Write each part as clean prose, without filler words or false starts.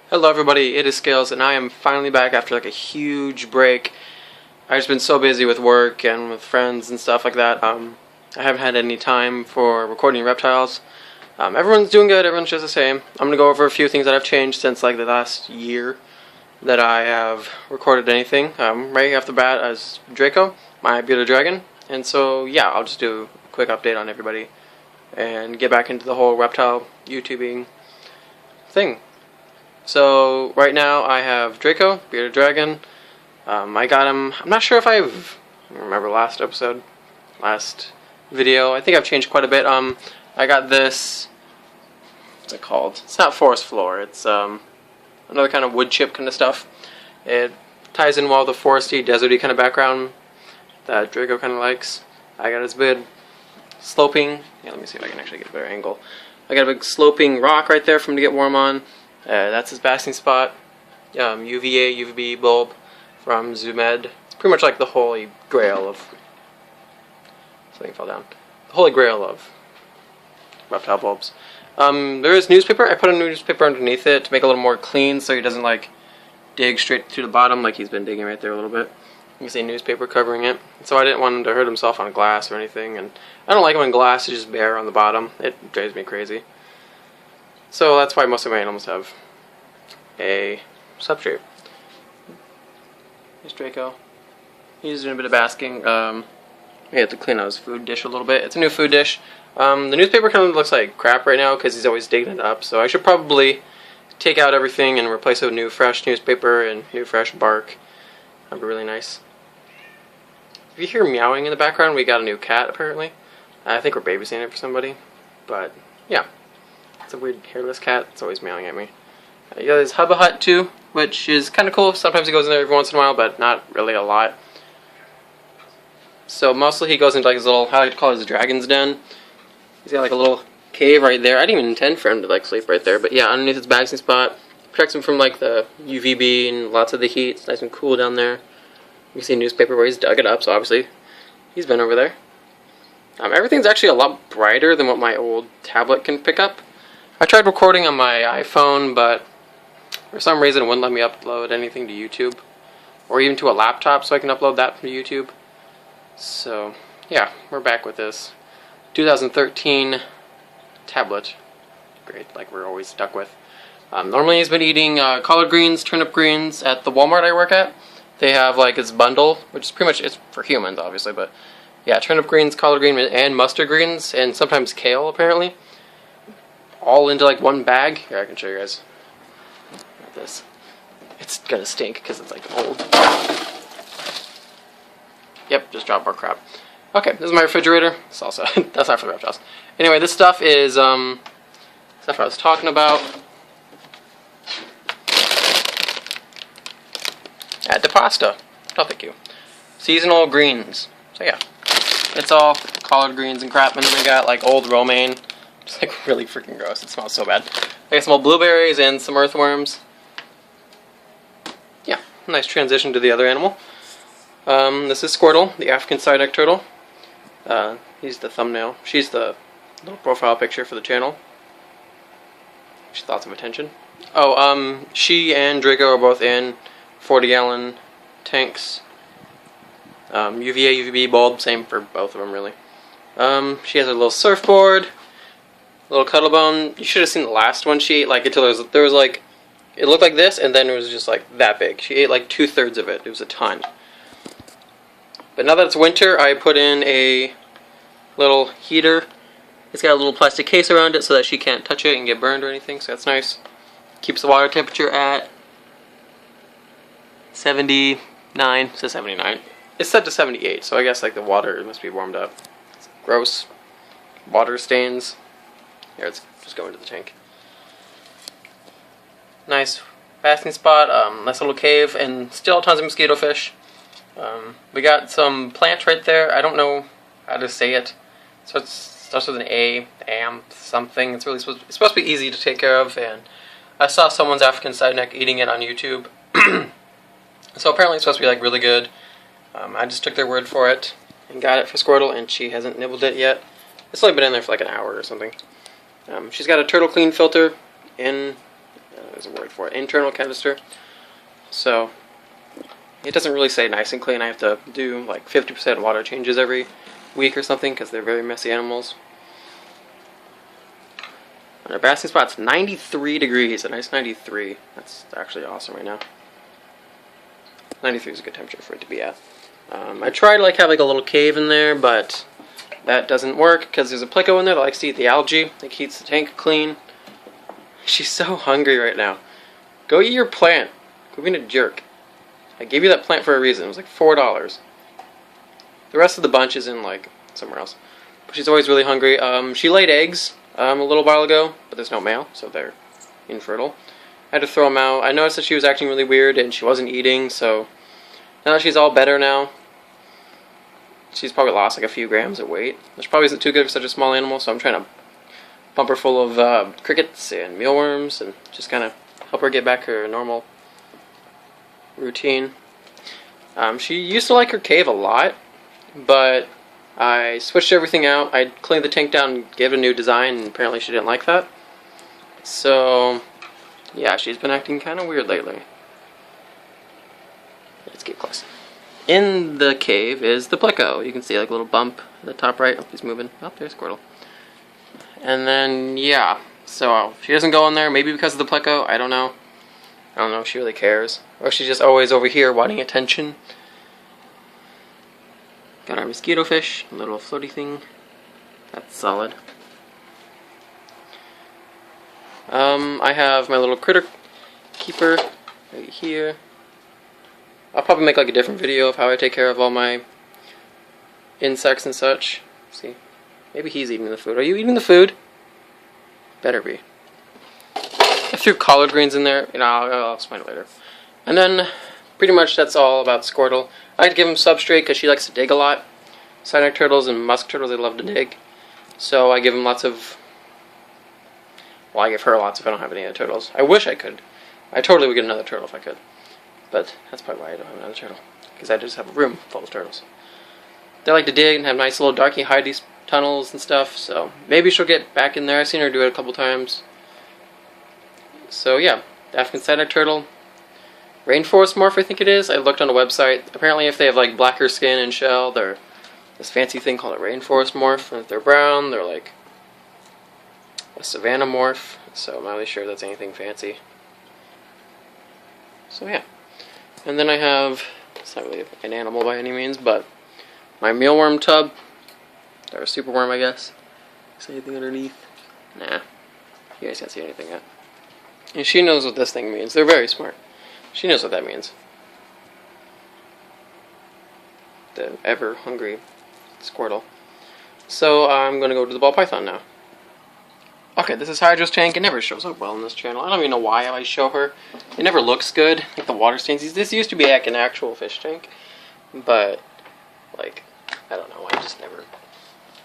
Hello everybody, it is Scales, and I am finally back after like a huge break. I've just been so busy with work and with friends and stuff like that. I haven't had any time for recording reptiles. Everyone's doing good, everyone's just the same. I'm gonna go over a few things that I've changed since like the last year that I have recorded anything. Right off the bat as Draco, my bearded dragon. And so yeah, I'll just do a quick update on everybody and get back into the whole reptile YouTubing thing. So right now I have Draco, bearded dragon. I got him. I'm not sure if I remember last video. I think I've changed quite a bit. I got this. What's it called? It's not forest floor. It's another kind of wood chip kind of stuff. It ties in well with the foresty, deserty kind of background that Draco kind of likes. I got his big sloping. Yeah, let me see if I can actually get a better angle. I got a big sloping rock right there for him to get warm on. That's his basking spot. UVA, UVB bulb from Zoomed. It's pretty much like the holy grail of... Something fell down. The holy grail of reptile bulbs. There is newspaper. I put a newspaper underneath it to make it a little more clean so he doesn't like dig straight to the bottom like he's been digging right there a little bit. You can see newspaper covering it. So I didn't want him to hurt himself on glass or anything. And I don't like it when glass is just bare on the bottom. It drives me crazy. So that's why most of my animals have a substrate. Here's Draco. He's doing a bit of basking. We have to clean out his food dish a little bit. It's a new food dish. The newspaper kind of looks like crap right now because he's always digging it up. So I should probably take out everything and replace it with new fresh newspaper and new fresh bark. That'd be really nice. If you hear meowing in the background, we got a new cat apparently. I think we're babysitting it for somebody. But yeah. It's a weird hairless cat. It's always meowing at me. You got his Hubba Hut too, which is kind of cool. Sometimes he goes in there every once in a while, but not really a lot. So mostly he goes into like his little, how I call it, his dragon's den. He's got like a little cave right there. I didn't even intend for him to like sleep right there, but yeah, underneath his basking spot. Protects him from like the UVB and lots of the heat. It's nice and cool down there. You can see a newspaper where he's dug it up, so obviously he's been over there. Everything's actually a lot brighter than what my old tablet can pick up. I tried recording on my iPhone, but for some reason it wouldn't let me upload anything to YouTube. Or even to a laptop so I can upload that to YouTube. So, yeah, we're back with this 2013 tablet. Great, like we're always stuck with. Normally he's been eating collard greens, turnip greens at the Walmart I work at. They have like his bundle, which is pretty much, it's for humans obviously, but yeah, turnip greens, collard green, and mustard greens, and sometimes kale apparently. All into like one bag. Here, I can show you guys. Like this. It's gonna stink because it's like old. Yep, just dropped more crap. Okay, this is my refrigerator. Salsa. That's not for the reptiles. Anyway, this stuff is stuff I was talking about. Add to pasta. Oh, thank you. Seasonal greens. So yeah, it's all collard greens and crap, and then we got like old romaine. It's like really freaking gross. It smells so bad. I got some old blueberries and some earthworms. Yeah, nice transition to the other animal. This is Squirtle, the African side-neck turtle. He's the thumbnail. She's the little profile picture for the channel. She's lots of attention. Oh, she and Draco are both in 40-gallon tanks. UVA, UVB bulb, same for both of them really. She has a little surfboard. Little Cuttlebone. You should have seen the last one she ate, like, until there was like, it looked like this, and then it was just like that big. She ate like 2/3 of it. It was a ton. But now that it's winter, I put in a little heater. It's got a little plastic case around it so that she can't touch it and get burned or anything, so that's nice. Keeps the water temperature at 79, it says 79. It's set to 78, so I guess like the water must be warmed up. It's gross. Water stains. Here, let's just go into the tank. Nice basking spot, nice little cave, and still tons of mosquito fish. We got some plants right there. I don't know how to say it. So it starts with an A, something. It's really supposed to be easy to take care of, and I saw someone's African side neck eating it on YouTube. So apparently it's supposed to be like really good. I just took their word for it and got it for Squirtle, and she hasn't nibbled it yet. It's only been in there for like an hour or something. She's got a turtle clean filter in there's a word for it, internal canister. So it doesn't really say nice and clean. I have to do like 50% water changes every week or something because they're very messy animals. And our basking spot's 93 degrees, a nice 93. That's actually awesome right now. 93 is a good temperature for it to be at. I tried to like have like a little cave in there, but that doesn't work because there's a pleco in there that likes to eat the algae. It keeps the tank clean. She's so hungry right now. Go eat your plant. Quit being a jerk. I gave you that plant for a reason. It was like $4. The rest of the bunch is in like somewhere else. But she's always really hungry. She laid eggs a little while ago, but there's no male, so they're infertile. I had to throw them out. I noticed that she was acting really weird and she wasn't eating, so now that she's all better now, she's probably lost like a few grams of weight, which probably isn't too good for such a small animal, so I'm trying to pump her full of crickets and mealworms and just kind of help her get back her normal routine. She used to like her cave a lot, but I switched everything out. I cleaned the tank down and gave it a new design, and apparently she didn't like that. So, yeah, she's been acting kind of weird lately. Let's get close. In the cave is the pleco. You can see like a little bump at the top right. Oh, he's moving. Oh, there's Squirtle. And then, yeah, so she doesn't go in there, maybe because of the pleco, I don't know. I don't know if she really cares. Or she's just always over here wanting attention. Got our mosquito fish, a little floaty thing. That's solid. I have my little critter keeper right here. I'll probably make like a different video of how I take care of all my insects and such. See, maybe he's eating the food. Are you eating the food? Better be. I threw collard greens in there, and I'll explain it later. And then, pretty much that's all about Squirtle. I like to give him substrate because she likes to dig a lot. Side-neck turtles and musk turtles, they love to dig. So I give him lots of... Well, I give her lots if I don't have any other turtles. I wish I could. I totally would get another turtle if I could. But that's probably why I don't have another turtle. Because I just have a room full of turtles. They like to dig and have nice little darky hidey tunnels and stuff. So maybe she'll get back in there. I've seen her do it a couple times. So yeah, the African side-neck turtle. Rainforest morph, I think it is. I looked on a website. Apparently if they have like blacker skin and shell, they're this fancy thing called a rainforest morph. And if they're brown, they're like a savanna morph. So I'm not really sure that's anything fancy. So yeah. And then I have, it's not really an animal by any means, but my mealworm tub. Or a superworm, I guess. Is anything underneath? Nah. You guys can't see anything yet. And she knows what this thing means. They're very smart. She knows what that means. The ever-hungry Squirtle. So I'm going to go to the ball python now. Okay, this is Hydra's tank. It never shows up well on this channel. I don't even know why I show her. It never looks good. Like the water stains. This used to be like an actual fish tank. But, like, I don't know. I just never...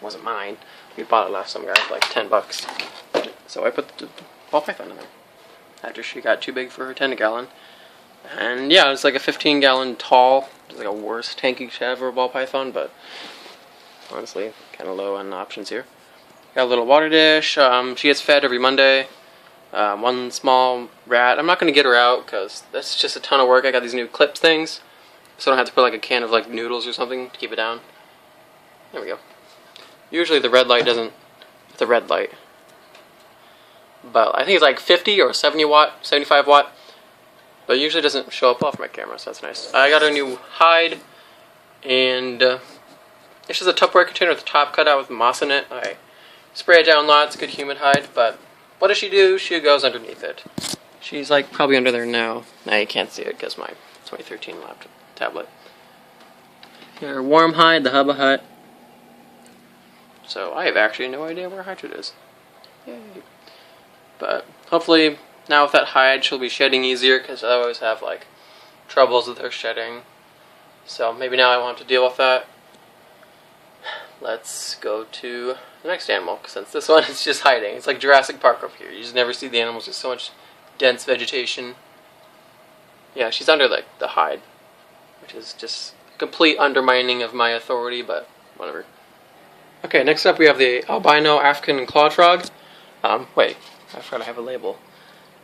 wasn't mine. We bought it last summer for like $10. So I put the ball python in there. After she got too big for her 10-gallon. And yeah, it's like a 15-gallon tall. It's like a worse tank you should have for a ball python, but honestly, kind of low on options here. Got a little water dish. She gets fed every Monday. One small rat. I'm not going to get her out because that's just a ton of work. I got these new clips things, so I don't have to put like a can of like noodles or something to keep it down. There we go. Usually the red light doesn't, it's a red light. But I think it's like 50 or 70 watt, 75 watt. But it usually doesn't show up off my camera, so that's nice. I got a new hide, and it's just a Tupperware container with the top cut out with moss in it. I spray it down lots, good humid hide, but what does she do? She goes underneath it. She's like probably under there now. Now you can't see it because my 2013 laptop tablet. Here, warm hide, the Hubba Hut. So I have actually no idea where Hydra is. Yay. But hopefully now with that hide she'll be shedding easier because I always have like troubles with her shedding. So maybe now I won't have to deal with that. Let's go to the next animal, since this one is just hiding. It's like Jurassic Park up here. You just never see the animals. There's so much dense vegetation. Yeah, she's under like the hide, which is just complete undermining of my authority, but whatever. Okay, next up we have the albino African clawed frog. Wait, I forgot I have a label.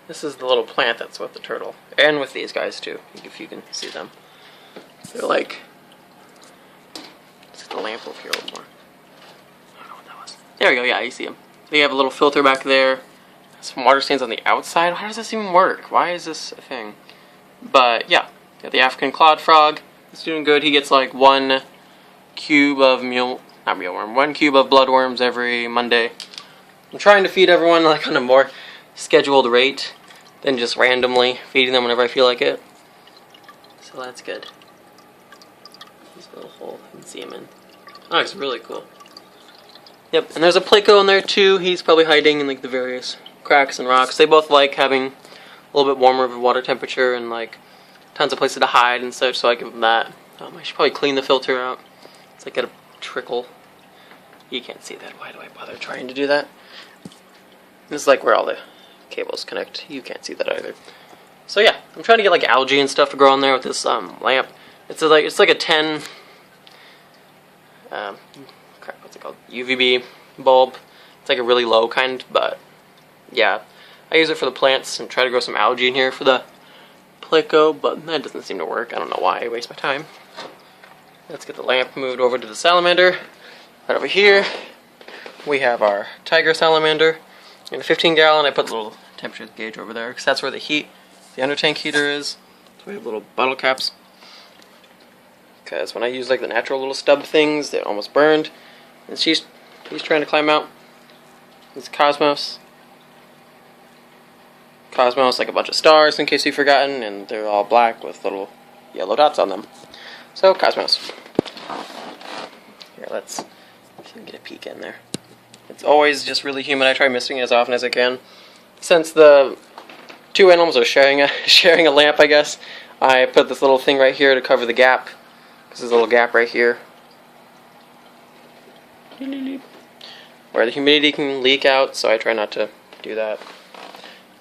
This is the little plant that's with the turtle. And with these guys too, if you can see them. They're like... Let's get the lamp over here a little more. I don't know what that was. There we go, yeah, you see them. They have a little filter back there. Some water stains on the outside. How does this even work? Why is this a thing? But yeah, got the African clawed frog. He's doing good. He gets like 1 cube of not mealworm, 1 cube of bloodworms every Monday. I'm trying to feed everyone like on a more scheduled rate than just randomly feeding them whenever I feel like it. So that's good. There's a little hole you can see him in. Oh, it's really cool. Yep, and there's a Pleco in there too. He's probably hiding in like the various cracks and rocks. They both like having a little bit warmer of a water temperature and like tons of places to hide and such, so I give them that. I should probably clean the filter out. It's like a trickle. You can't see that. Why do I bother trying to do that? This is like where all the cables connect. You can't see that either. So yeah, I'm trying to get like algae and stuff to grow in there with this lamp. It's like a 10 crap, what's it called? UVB bulb. It's like a really low kind, but yeah, I use it for the plants and try to grow some algae in here for the Pleco, but that doesn't seem to work. I don't know why I waste my time. Let's get the lamp moved over to the salamander. Right over here, we have our tiger salamander. In a 15-gallon, I put the little temperature gauge over there because that's where the under tank heater is. So we have little bottle caps. Because when I use like the natural little stub things, they're almost burned. And he's trying to climb out. It's Cosmos. Cosmos, like a bunch of stars in case you've forgotten, and they're all black with little yellow dots on them. So, Cosmos. Here, let's see if we can get a peek in there. It's always just really humid. I try misting it as often as I can. Since the two animals are sharing a lamp, I guess, I put this little thing right here to cover the gap. This is a little gap right here where the humidity can leak out, so I try not to do that.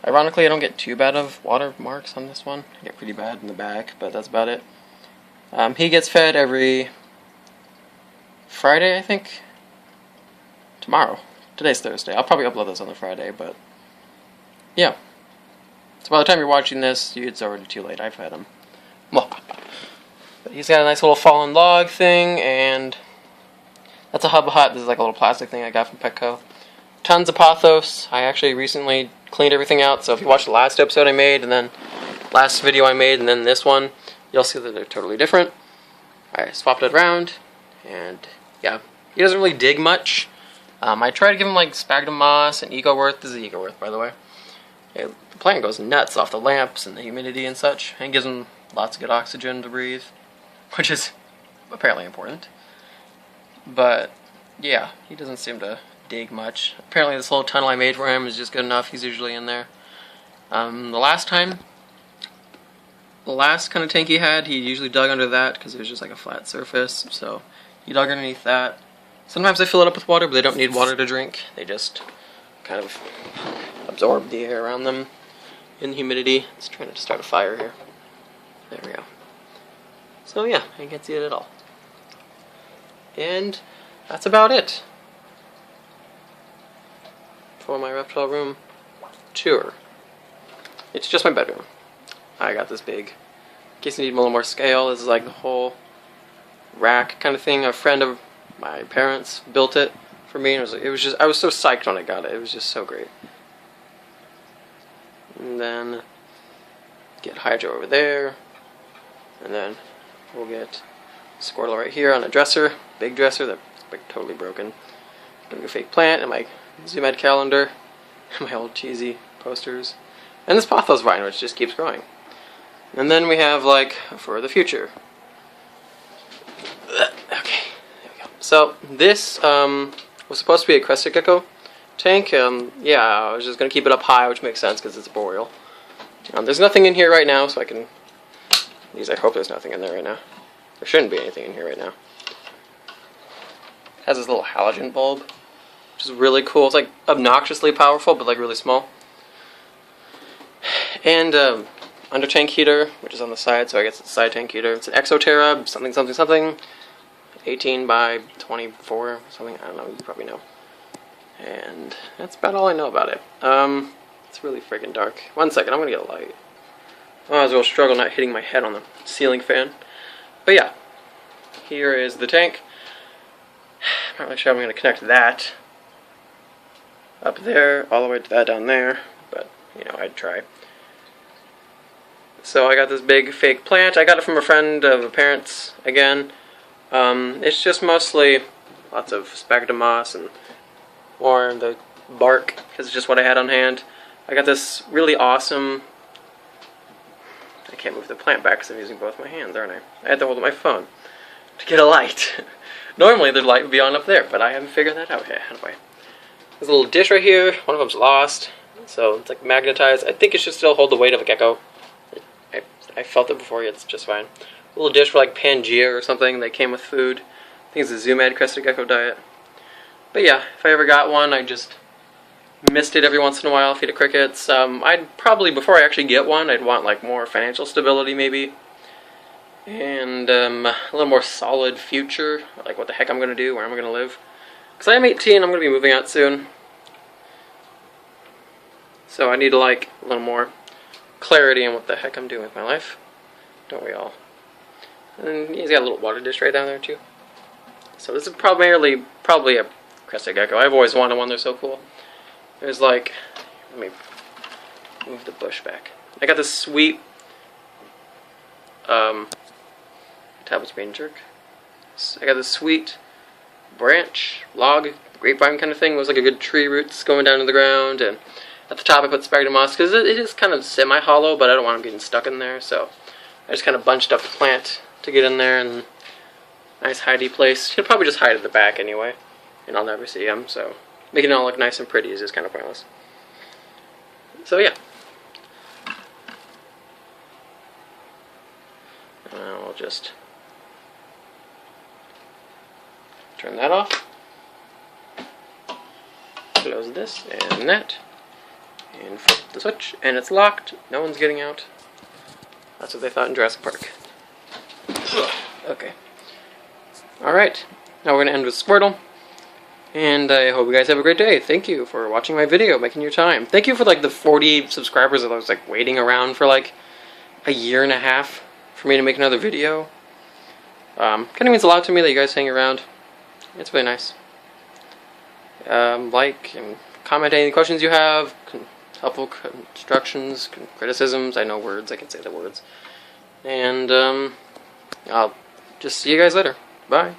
Ironically, I don't get too bad of water marks on this one. I get pretty bad in the back, but that's about it. He gets fed every Friday, I think. Tomorrow. Today's Thursday. I'll probably upload this on the Friday, but yeah. So by the time you're watching this, it's already too late. I've fed him. But he's got a nice little fallen log thing, and that's a Hubba Hut. This is like a little plastic thing I got from Petco. Tons of pothos. I actually recently cleaned everything out, so if you watch the last episode I made, and then last video I made, and then this one, you'll see that they're totally different. I swapped it around, and yeah, he doesn't really dig much. I try to give him like sphagnum moss and eco-worth. This is eco-worth, by the way. The plant goes nuts off the lamps and the humidity and such, and gives him lots of good oxygen to breathe, which is apparently important. But yeah, he doesn't seem to dig much. Apparently this little tunnel I made for him is just good enough. He's usually in there. The last kind of tank he had, he usually dug under that because it was just like a flat surface, so he dug underneath that. Sometimes I fill it up with water, but they don't need water to drink. They just kind of absorb the air around them in the humidity. It's trying to start a fire here. There we go. So yeah, I can't see it at all. And that's about it for my reptile room tour. It's just my bedroom. I got this big, in case you need a little more scale, this is like the whole rack kind of thing. A friend of my parents built it for me, and it was just, I was so psyched when I got it. It was just so great. And then get Hydro over there, and then we'll get Squirtle right here on a dresser, big dresser that's like totally broken. Got a fake plant and my Zoom Ed calendar, my old cheesy posters, and this pothos vine which just keeps growing. And then we have like for the future. Okay, there we go. So this was supposed to be a crested gecko tank. Yeah, I was just gonna keep it up high, which makes sense because it's a boreal. There's nothing in here right now, so I can. At least I hope there's nothing in there right now. There shouldn't be anything in here right now. It has this little halogen bulb, which is really cool. It's like obnoxiously powerful, but like really small. And under tank heater, which is on the side, so I guess it's a side tank heater. It's an Exoterra, something, something, something. 18 by 24 or something. I don't know, you probably know. And that's about all I know about it. It's It's really freaking dark. 1 second, I'm gonna get a light. Oh, I was a little struggle not hitting my head on the ceiling fan. But yeah, here is the tank. I'm not really sure I'm gonna connect that up there, all the way to that down there, but you know, I'd try. So I got this big fake plant. I got it from a friend of a parent's again. It's just mostly lots of sphagnum moss and more of the bark, because it's just what I had on hand. I got this really awesome... I can't move the plant back because I'm using both my hands, aren't I? I had to hold up my phone to get a light. Normally the light would be on up there, but I haven't figured that out yet. Anyway, there's a little dish right here. One of them's lost, so it's like magnetized. I think it should still hold the weight of a gecko. I felt it before, it's just fine. A little dish for like Pangea or something that came with food. I think it's a Zoom Ad Crested Gecko diet. But yeah, if I ever got one, I just mist it every once in a while, feed it crickets. I'd probably, before I actually get one, I'd want like more financial stability maybe. And a little more solid future, like what the heck I'm going to do, where am I going to live. Because I am 18, I'm going to be moving out soon. So I need like a little more clarity on what the heck I'm doing with my life. Don't we all? And he's got a little water dish right down there too. So this is probably a crested gecko. I've always wanted one, they're so cool. There's like, let me move the bush back. I got this sweet, tablet's being jerk. I got this sweet branch, log, grapevine kind of thing. It was like a good tree roots going down to the ground, and at the top I put sphagnum moss because it is kind of semi-hollow, but I don't want them getting stuck in there, so I just kind of bunched up the plant to get in there, and nice hidey place. He'll probably just hide at the back anyway, and I'll never see him, so making it all look nice and pretty is just kind of pointless. So yeah. I'll just turn that off. Close this and that. And flip the switch, and it's locked. No one's getting out. That's what they thought in Jurassic Park. Okay. Alright. Now we're going to end with Squirtle. And I hope you guys have a great day. Thank you for watching my video, making your time. Thank you for like the 40 subscribers that I was like waiting around for like a year and a half for me to make another video. Kind of means a lot to me that you guys hang around. It's really nice. Like and comment any questions you have, helpful instructions, criticisms. I know words, I can say the words. And I'll just see you guys later. Bye.